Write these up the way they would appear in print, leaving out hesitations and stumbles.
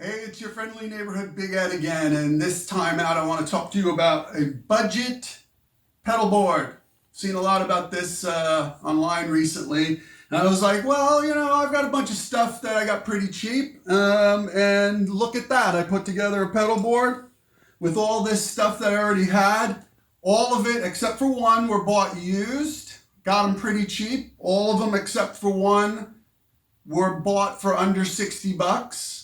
Hey, it's your friendly neighborhood Big Ed again, and this time out I want to talk to you about a budget pedal board. Seen a lot about this online recently, and I was like, well, I've got a bunch of stuff that I got pretty cheap, and look at that. I put together a pedal board with all this stuff that I already had. All of it, except for one, were bought used. Got them pretty cheap. All of them, except for one, were bought for under 60 bucks.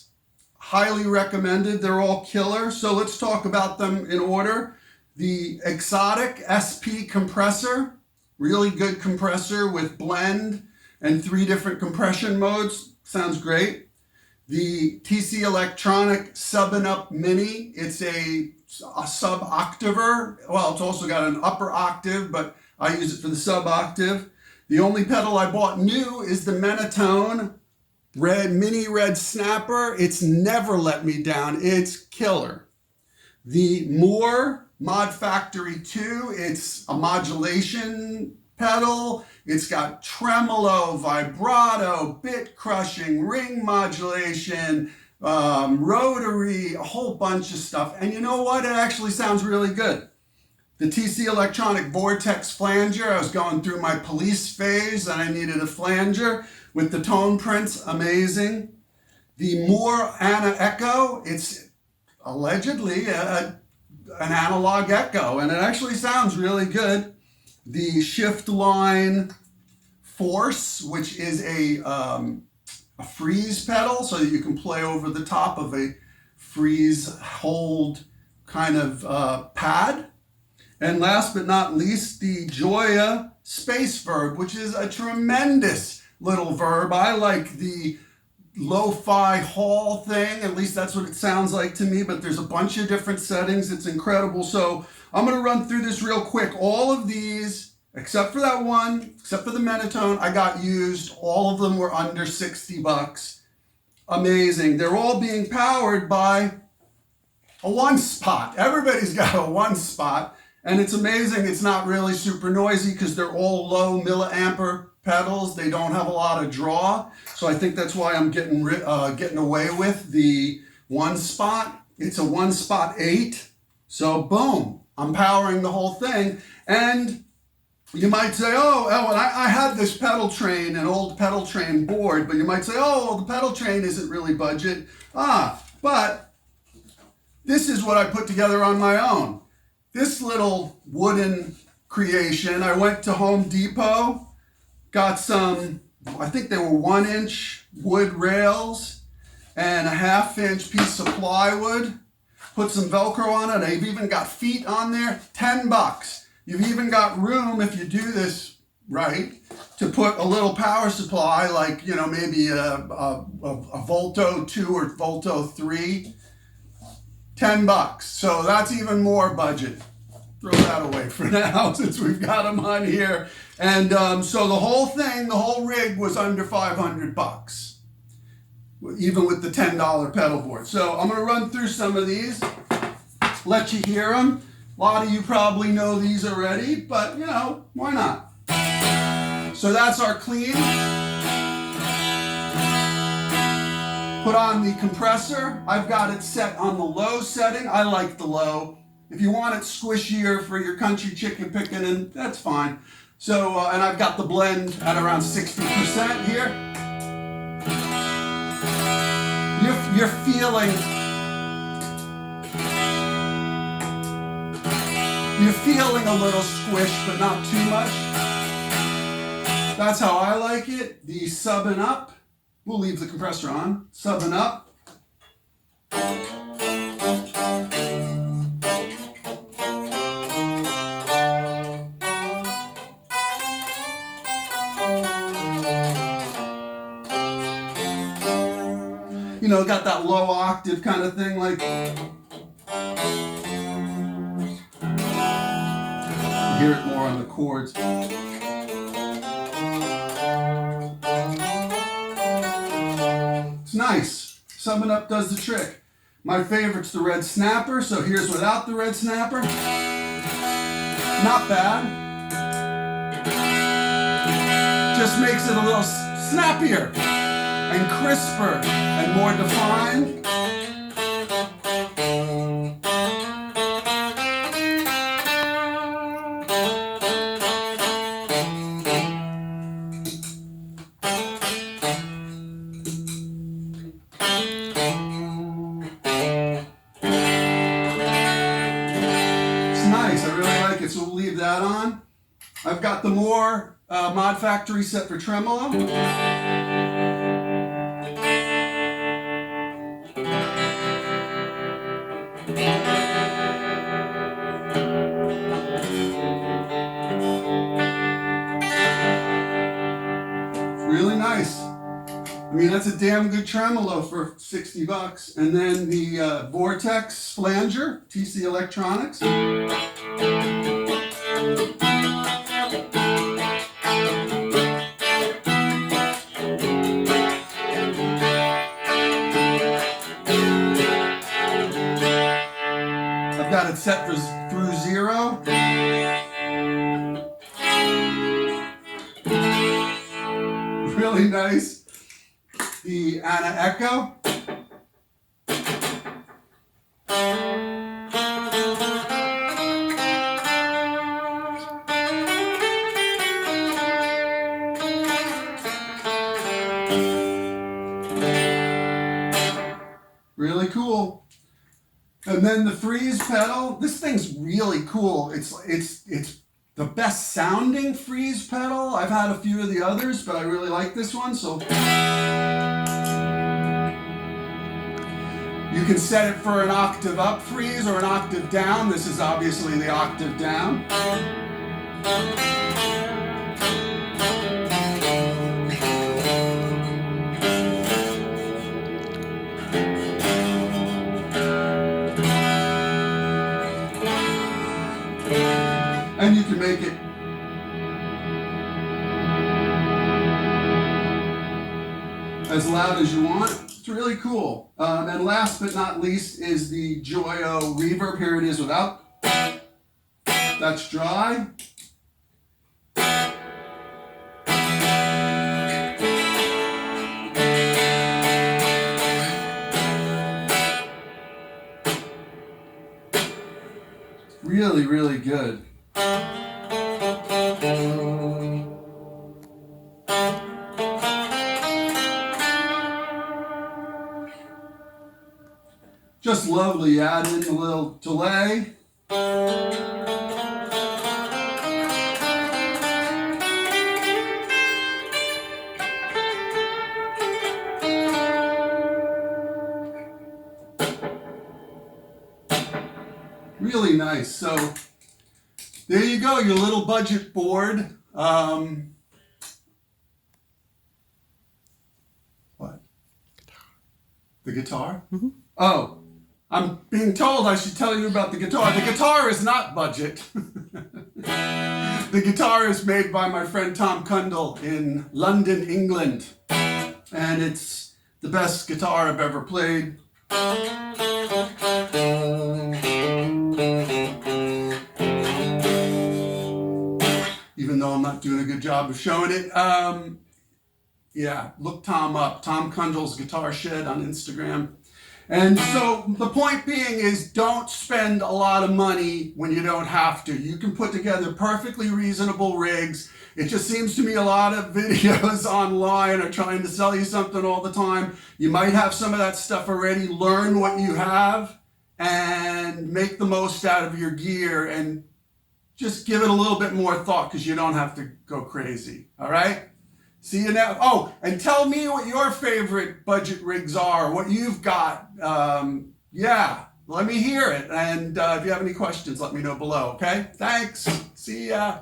Highly recommended. They're all killer. So let's talk about them in order. The Exotic SP compressor, really good compressor with blend and 3 different compression modes. Sounds great. The TC Electronic Sub and Up Mini. It's a sub octaver. Well, it's also got an upper octave, but I use it for the sub octave. The only pedal I bought new is the Menatone mini red snapper. It's never let me down. It's killer. The Moore Mod Factory 2, it's a modulation pedal. It's got tremolo, vibrato, bit crushing, ring modulation, rotary, a whole bunch of stuff. And you know what? It actually sounds really good. The TC Electronic Vortex flanger, I was going through my police phase and I needed a flanger with the tone prints, amazing. The Moore Ana Echo, it's allegedly an analog echo and it actually sounds really good. The Shift Line Force, which is a freeze pedal so that you can play over the top of a freeze hold kind of pad. And last but not least, the Joya Space Verb, which is a tremendous little verb. I like the lo-fi hall thing, at least that's what it sounds like to me, but there's a bunch of different settings. It's incredible. So I'm going to run through this real quick. All of these, except for that one, except for the Menatone, I got used. All of them were under 60 bucks. Amazing. They're all being powered by a one spot. Everybody's got a one spot. And it's amazing. It's not really super noisy because they're all low milliampere pedals. They don't have a lot of draw. So I think that's why I'm getting away with the one spot. It's a one spot 8. So boom, I'm powering the whole thing. And you might say, oh, and I had this pedal train, an old pedal train board, but you might say, oh, well, the pedal train isn't really budget. But this is what I put together on my own. This little wooden creation, I went to Home Depot, got some, I think they were 1-inch wood rails and a 1/2-inch piece of plywood, put some Velcro on it. I've even got feet on there, 10 bucks. You've even got room, if you do this right, to put a little power supply, like, maybe a Volto 2 or Volto 3. 10 bucks. So that's even more budget. Throw that away for now since we've got them on here. And so the whole thing, the whole rig was under 500 bucks, even with the $10 pedal board. So I'm going to run through some of these, let you hear them. A lot of you probably know these already, but why not? So that's our clean. Put on the compressor. I've got it set on the low setting. I like the low. If you want it squishier for your country chicken picking, and that's fine. So, and I've got the blend at around 60% here. You're feeling a little squish, but not too much. That's how I like it. The Sub and Up. We'll leave the compressor on. Sub and Up. Got that low octave kind of thing, like you hear it more on the chords. It's nice. Sub and Up does the trick. My favorite's the red snapper, so here's without the red snapper. Not bad. Just makes it a little snappier and crisper and more defined. so we'll leave that on. I've got the More Mod Factory set for tremolo. Really nice. I mean, that's a damn good tremolo for 60 bucks. And then the Vortex Flanger, TC Electronics. I've got it set through 0. Really nice. The Anna Echo. Really cool. And then the Freeze pedal. This thing's really cool. It's the best sounding Freeze pedal. I've had a few of the others, but I really like this one. So you can set it for an octave up freeze or an octave down. This is obviously the octave down. And you can make it as loud as you want. It's really cool. And last but not least is the Joyo reverb. Here it is without. That's dry. Really, really good. Just lovely. Add in a little delay. Really nice. So there you go, your little budget board. What? The guitar? Mm-hmm. Oh, I'm being told I should tell you about the guitar. The guitar is not budget. The guitar is made by my friend Tom Cundall in London, England. And it's the best guitar I've ever played. Even though I'm not doing a good job of showing it. Yeah, look Tom up. Tom Cundall's Guitar Shed on Instagram. And so the point being is don't spend a lot of money when you don't have to. You can put together perfectly reasonable rigs. It just seems to me a lot of videos online are trying to sell you something all the time. You might have some of that stuff already. Learn what you have and make the most out of your gear and just give it a little bit more thought because you don't have to go crazy. All right? See you now. Oh, and tell me what your favorite budget rigs are, what you've got. Yeah, let me hear it. And if you have any questions, let me know below, okay? Thanks. See ya.